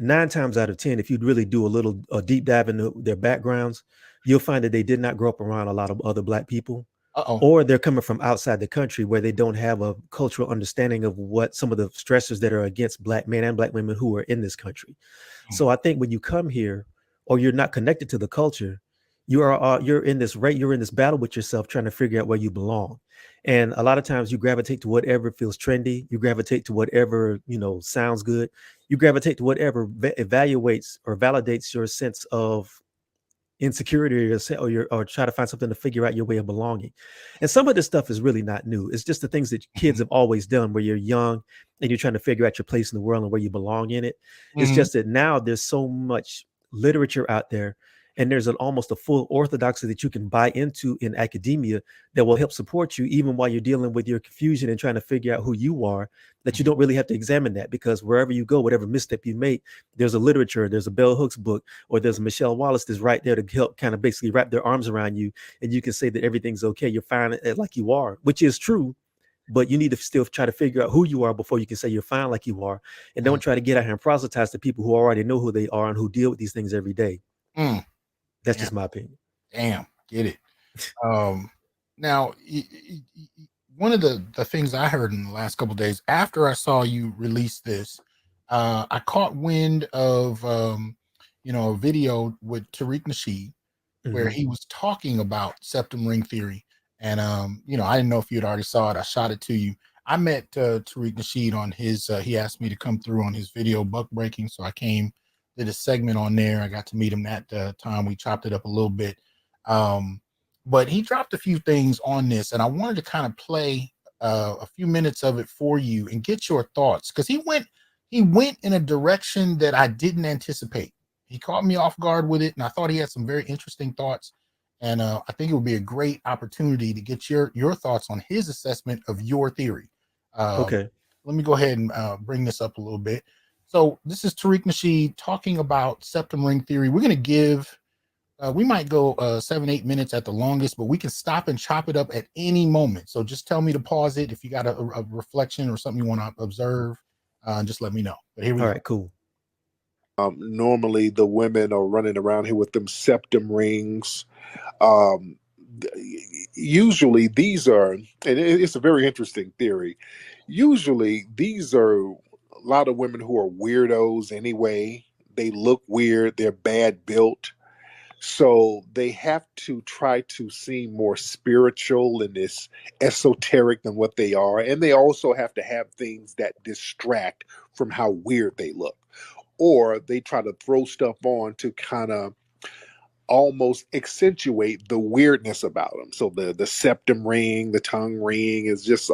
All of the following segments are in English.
nine times out of 10, if you'd really do a deep dive into their backgrounds, you'll find that they did not grow up around a lot of other black people, Uh-oh. or they're coming from outside the country where they don't have a cultural understanding of what some of the stressors that are against black men and black women who are in this country. Mm. So I think when you come here, or you're not connected to the culture, you're in this battle with yourself trying to figure out where you belong. And a lot of times you gravitate to whatever feels trendy, you gravitate to whatever, sounds good, you gravitate to whatever evaluates or validates your sense of insecurity, or try to find something to figure out your way of belonging. And some of this stuff is really not new. It's just the things that kids Mhm. have always done where you're young and you're trying to figure out your place in the world and where you belong in it. It's Mhm. just that now there's so much literature out there, and there's almost a full orthodoxy that you can buy into in academia that will help support you even while you're dealing with your confusion and trying to figure out who you are, that you Mhm. don't really have to examine that, because wherever you go, whatever misstep you make, there's a literature, there's a bell hooks book, or there's a Michelle Wallace that's right there to help kind of basically wrap their arms around you, and you can say that everything's okay, you're fine, like you are, which is true. But you need to still try to figure out who you are before you can say you're fine like you are. And Mm. don't try to get out here and proselytize to people who already know who they are and who deal with these things every day. Mm. That's Damn. just my opinion. Damn. Get it. Um, Now, one of the things I heard in the last couple of days after I saw you release this, I caught wind of a video with Tariq Nasheed where Hmm. he was talking about septum ring theory, and I didn't know if you had already saw it. I shot it to you. I met Tariq Nasheed on his. He asked me to come through on his video Buck Breaking, so I came, did a segment on there. I got to meet him that time. We chopped it up a little bit. Um, but he dropped a few things on this, and I wanted to kind of play a few minutes of it for you and get your thoughts, because he went in a direction that I didn't anticipate. He caught me off guard with it, and I thought he had some very interesting thoughts. And I think it would be a great opportunity to get your thoughts on his assessment of your theory. Um, Okay. Let me go ahead and bring this up a little bit. So this is Tariq Nasheed talking about septum ring theory. We're going to give we might go 7-8 minutes at the longest, but we can stop and chop it up at any moment. So just tell me to pause it if you got a reflection or something you want to observe. Just let me know. But here we All go. right, cool. Normally, the women are running around here with them septum rings. Um, Usually, these are, and it's a very interesting theory. Usually, these are a lot of women who are weirdos anyway. They look weird, they're bad built. So they have to try to seem more spiritual and this esoteric than what they are. And they also have to have things that distract from how weird they look. Or they try to throw stuff on to kind of almost accentuate the weirdness about them. So the septum ring, the tongue ring is just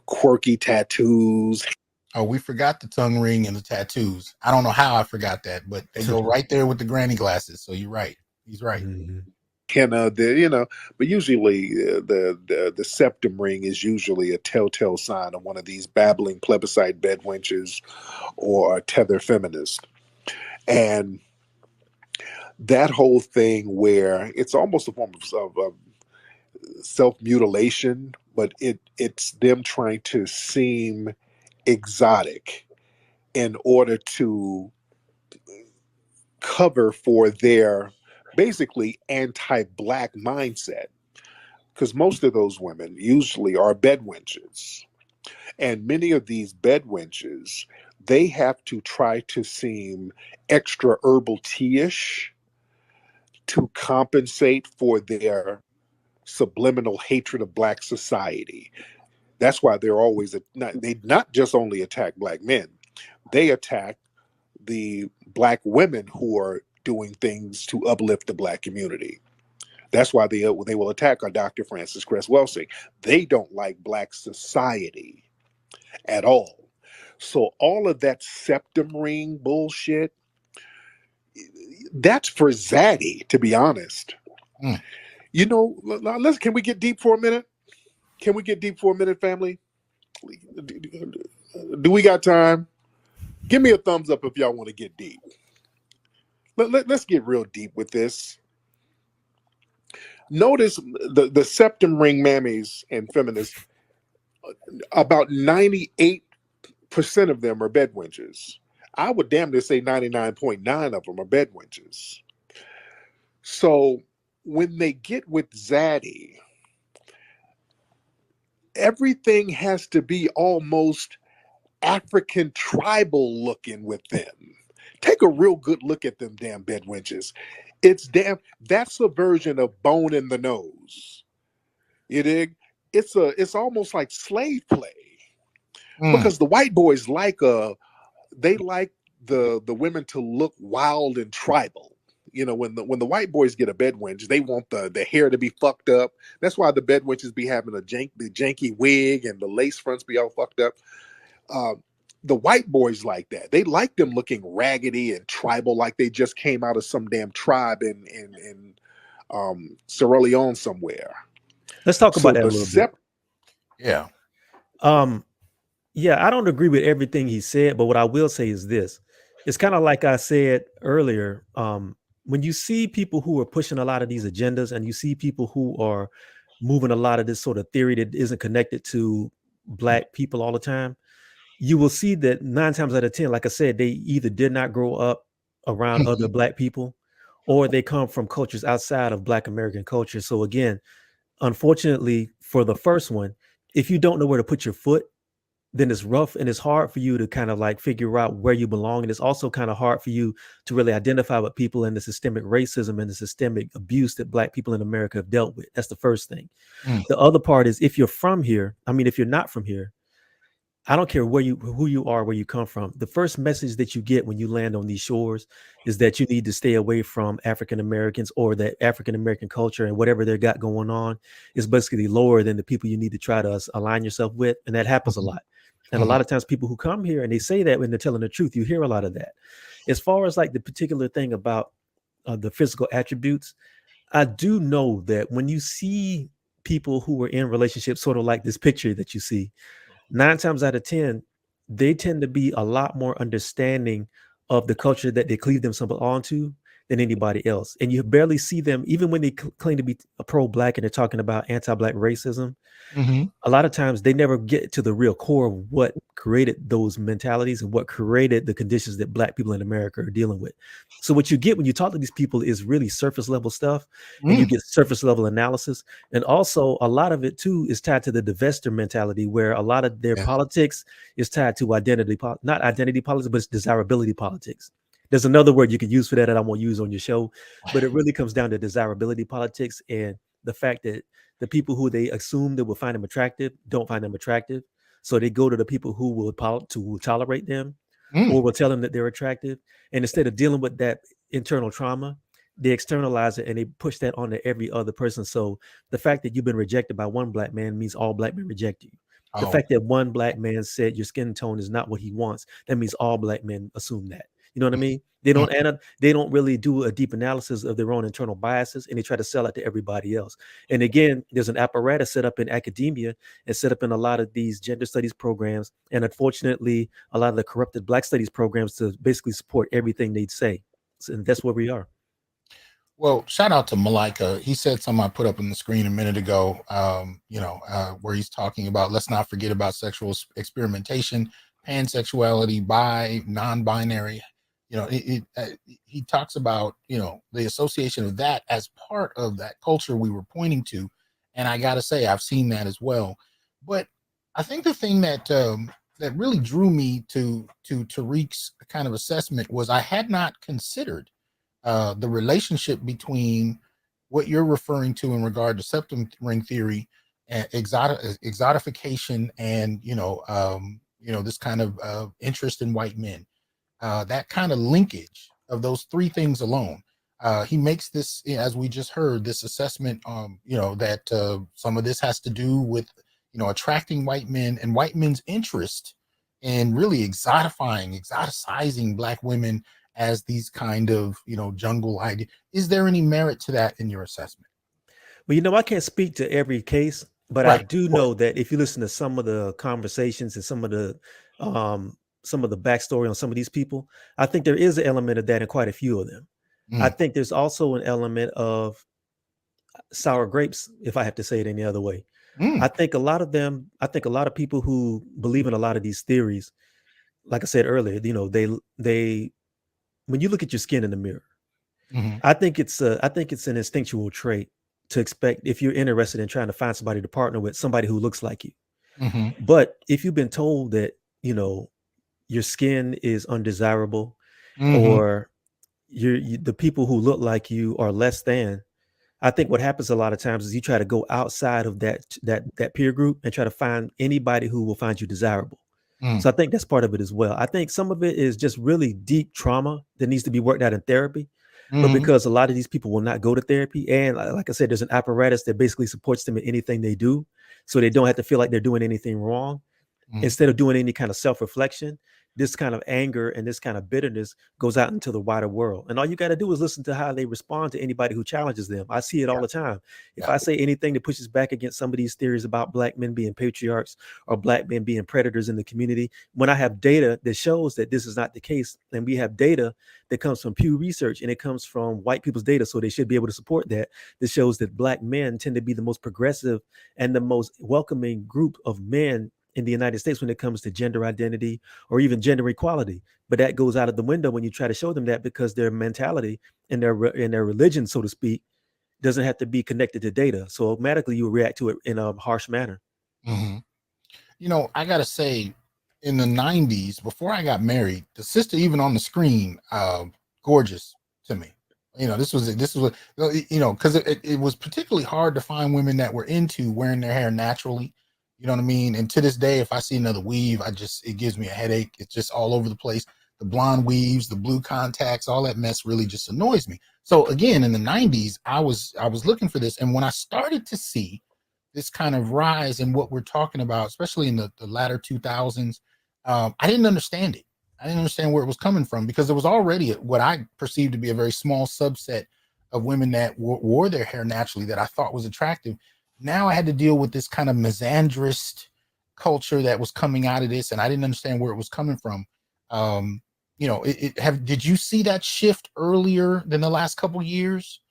quirky tattoos. Oh, we forgot the tongue ring and the tattoos. I don't know how I forgot that, but they go right there with the granny glasses. So you're right. He's right. Hmm. And but usually the septum ring is usually a telltale sign of one of these babbling plebiscite bedwenches or a tether feminist. And that whole thing where it's almost a form of self mutilation, but it's them trying to seem exotic in order to cover for their basically anti-black mindset, because most of those women usually are bedwenches, and many of these bedwenches, they have to try to seem extra herbal tea-ish to compensate for their subliminal hatred of black society. That's why they're always they not just only attack black men, they attack the black women who are doing things to uplift the black community. That's why they will attack our Dr. Francis Cress Welsing. They don't like black society at all. So all of that septum ring bullshit, that's for Zaddy, to be honest. Mm. Let's can we get deep for a minute? Can we get deep for a minute, family? Do we got time? Give me a thumbs up if y'all want to get deep. Let's get real deep with this. Notice the septum ring mammies and feminists, about 98% of them are bedwenches. I would damn near say 99.9 of them are bed wenches. So when they get with Zaddy, everything has to be almost African tribal looking with them. Take a real good look at them damn bed wenches. It's damn that's a version of bone in the nose. You dig? It's almost like slave play. Mm, Because the white boys like they like the women to look wild and tribal. You know, when the white boys get a bed wench, they want the hair to be fucked up. That's why the bed wenches be having the janky wig and the lace fronts be all fucked up. Uh, the white boys like that. They like them looking raggedy and tribal, like they just came out of some damn tribe in Sierra Leone somewhere. Let's talk about So that a the little bit. yeah. Um, yeah, I don't agree with everything he said, but what I will say is this. It's kind of like I said earlier. When you see people who are pushing a lot of these agendas and you see people who are moving a lot of this sort of theory that isn't connected to black people all the time, you will see that 9 times out of 10, like I said, they either did not grow up around other black people or they come from cultures outside of black American culture. So again, unfortunately for the first one, if you don't know where to put your foot, then it's rough and it's hard for you to kind of like figure out where you belong. And it's also kind of hard for you to really identify with people and the systemic racism and the systemic abuse that black people in America have dealt with. That's the first thing. Mm, The other part is if you're from here, I mean, if you're not from here, I don't care who you are, where you come from. The first message that you get when you land on these shores is that you need to stay away from African Americans or that African American culture and whatever they got going on is basically lower than the people you need to try to align yourself with. And that happens a mhm, lot. And a mhm, lot of times people who come here and they say that when they're telling the truth, you hear a lot of that. As far as like the particular thing about the physical attributes, I do know that when you see people who are in relationships, sort of like this picture that you see, 9 times out of 10, they tend to be a lot more understanding of the culture that they cleave themselves onto than anybody else. And you barely see them, even when they claim to be pro black and they're talking about anti black racism, mhm. a lot of times they never get to the real core of what created those mentalities and what created the conditions that black people in America are dealing with. So what you get when you talk to these people is really surface level stuff and you Mm, get surface level analysis. And also a lot of it too is tied to the divester mentality where a lot of their yes. politics is tied to not identity politics, but it's desirability politics. There's another word you could use for that I won't use on your show, but it really comes down to desirability politics and the fact that the people who they assume that will find them attractive don't find them attractive. So they go to the people who will tolerate them Mm, or will tell them that they're attractive. And instead of dealing with that internal trauma, they externalize it and they push that onto every other person. So the fact that you've been rejected by one black man means all black men reject you. The oh, fact that one black man said your skin tone is not what he wants, that means all black men assume that. You know what I mm, mean? They mm. don't really do a deep analysis of their own internal biases and they try to sell it to everybody else. And again, there's an apparatus set up in academia and set up in a lot of these gender studies programs. And unfortunately, a lot of the corrupted black studies programs to basically support everything they'd say. So, and that's where we are. Well, shout out to Malika. He said something I put up on the screen a minute ago. Where he's talking about let's not forget about sexual experimentation, pansexuality, bi, non-binary. He talks about the association of that as part of that culture we were pointing to, and I got to say I've seen that as well. But I think the thing that really drew me to Tariq's kind of assessment was I had not considered the relationship between what you're referring to in regard to septum ring theory and exotification and this kind of interest in white men, that kind of linkage of those three things alone. He makes this, as we just heard, this assessment, that some of this has to do with, attracting white men and white men's interest in really exoticizing black women as these kind of, jungle idea. Is there any merit to that in your assessment? Well, I can't speak to every case, but I Right, do of course. know that if you listen to some of the conversations and um, some of the backstory on some of these people, I think there is an element of that in quite a few of them. I Mm, think there's also an element of sour grapes, if I have to say it any other way. mm, I think a lot of people who believe in a lot of these theories, like I said earlier, they when you look at your skin in the mirror, Mm-hmm. I think it's an instinctual trait to expect if you're interested in trying to find somebody to partner with, somebody who looks like you. Mm-hmm. But if you've been told that, your skin is undesirable, Mm-hmm. or the people who look like you are less than, I think what happens a lot of times is you try to go outside of that peer group and try to find anybody who will find you desirable. Mm-hmm. So I think that's part of it as well. I think some of it is just really deep trauma that needs to be worked out in therapy. But Mm-hmm. because a lot of these people will not go to therapy, and like I said, there's an apparatus that basically supports them in anything they do, so they don't have to feel like they're doing anything wrong. Mm-hmm. Instead of doing any kind of self-reflection, this kind of anger and this kind of bitterness goes out into the wider world. And all you got to do is listen to how they respond to anybody who challenges them. I see it all Yeah. the time. If Yeah. I say anything that pushes back against some of these theories about black men being patriarchs or black men being predators in the community, when I have data that shows that this is not the case, and we have data that comes from Pew Research and it comes from white people's data, so they should be able to support that. This shows that black men tend to be the most progressive and the most welcoming group of men in the United States when it comes to gender identity or even gender equality. But that goes out of the window when you try to show them that, because their mentality and their religion, so to speak, doesn't have to be connected to data. So automatically you react to it in a harsh manner. Mm-hmm. I gotta say, in the '90s, before I got married, the sister, even on the screen, gorgeous to me. This was what, because it was particularly hard to find women that were into wearing their hair naturally. You know what I mean? And to this day, if I see another weave, it gives me a headache. It's just all over the place. The blonde weaves, the blue contacts, all that mess really just annoys me. So again, in the '90s, I was looking for this, and when I started to see this kind of rise in what we're talking about, especially in the latter 2000s, I didn't understand it. I didn't understand where it was coming from, because there was already what I perceived to be a very small subset of women that wore their hair naturally that I thought was attractive. Now I had to deal with this kind of misandrist culture that was coming out of this, and I didn't understand where it was coming from. Um, did you see that shift earlier than the last couple years?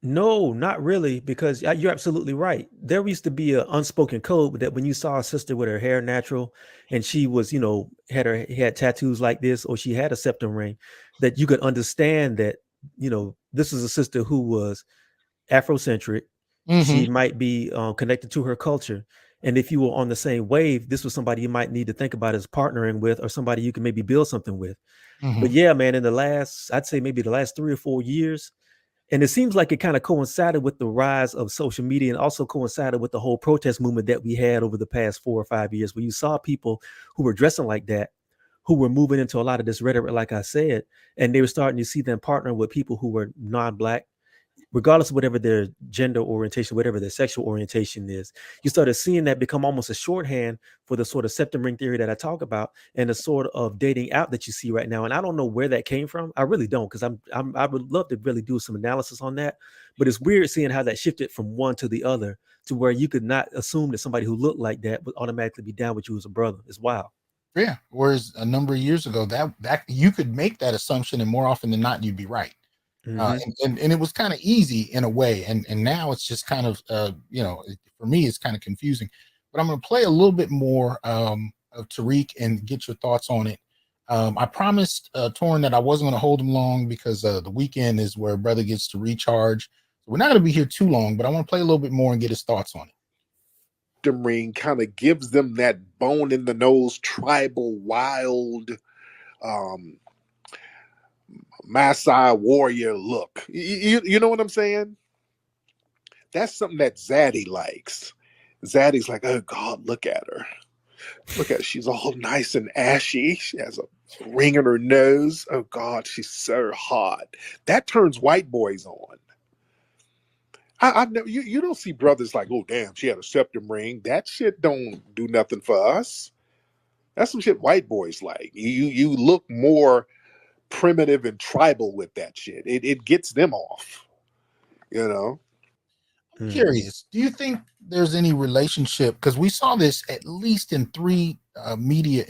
No, not really, because you're absolutely right. There used to be an unspoken code that when you saw a sister with her hair natural and she was, had tattoos like this, or she had a septum ring, that you could understand that, this is a sister who was Afrocentric. Mm-hmm. She might be connected to her culture. And if you were on the same wave, this was somebody you might need to think about as partnering with, or somebody you can maybe build something with. Mm-hmm. But yeah, man, I'd say maybe the last 3 or 4 years, and it seems like it kind of coincided with the rise of social media, and also coincided with the whole protest movement that we had over the past 4 or 5 years, where you saw people who were dressing like that, who were moving into a lot of this rhetoric, like I said, and they were starting to see them partner with people who were non-black, regardless of whatever their gender orientation, whatever their sexual orientation is. You started seeing that become almost a shorthand for the sort of septum ring theory that I talk about, and the sort of dating out that you see right now. And I don't know where that came from. I really don't, because I would love to really do some analysis on that. But it's weird seeing how that shifted from one to the other, to where you could not assume that somebody who looked like that would automatically be down with you as a brother. It's wild. Yeah. Whereas a number of years ago, that you could make that assumption, and more often than not, you'd be right. Mm-hmm. And it was kind of easy in a way, and now it's just kind of for me it's kind of confusing. But I'm going to play a little bit more of Tariq and get your thoughts on it. I promised Torrin that I wasn't going to hold him long, because the weekend is where brother gets to recharge. So we're not going to be here too long, but I want to play a little bit more and get his thoughts on it. Ring kind of gives them that bone in the nose, tribal, wild, um, Maasai warrior look. You know what I'm saying? That's something that Zaddy likes. Zaddy's like, oh God, look at her. Look at her. She's all nice and ashy. She has a ring in her nose. Oh God, she's so hot. That turns white boys on. I've never, you don't see brothers like, oh damn, she had a septum ring. That shit don't do nothing for us. That's some shit white boys like. You look more primitive and tribal with that shit. It gets them off. You know. I'm Mm-hmm. curious, do you think there's any relationship? Because we saw this at least in three media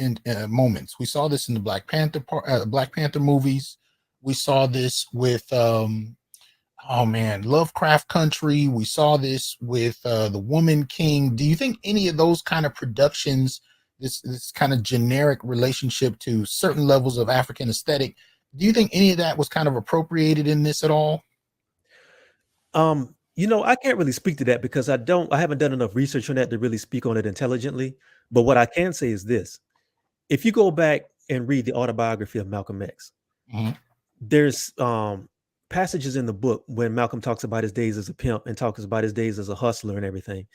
moments. We saw this in the Black Panther movies. We saw this with oh man, Lovecraft Country. We saw this with The Woman King. Do you think any of those kind of productions this kind of generic relationship to certain levels of African aesthetic. Do you think any of that was kind of appropriated in this at all? I can't really speak to that because I haven't done enough research on that to really speak on it intelligently. But what I can say is this: if you go back and read the autobiography of Malcolm X, Mhm. there's passages in the book when Malcolm talks about his days as a pimp and talks about his days as a hustler and everything.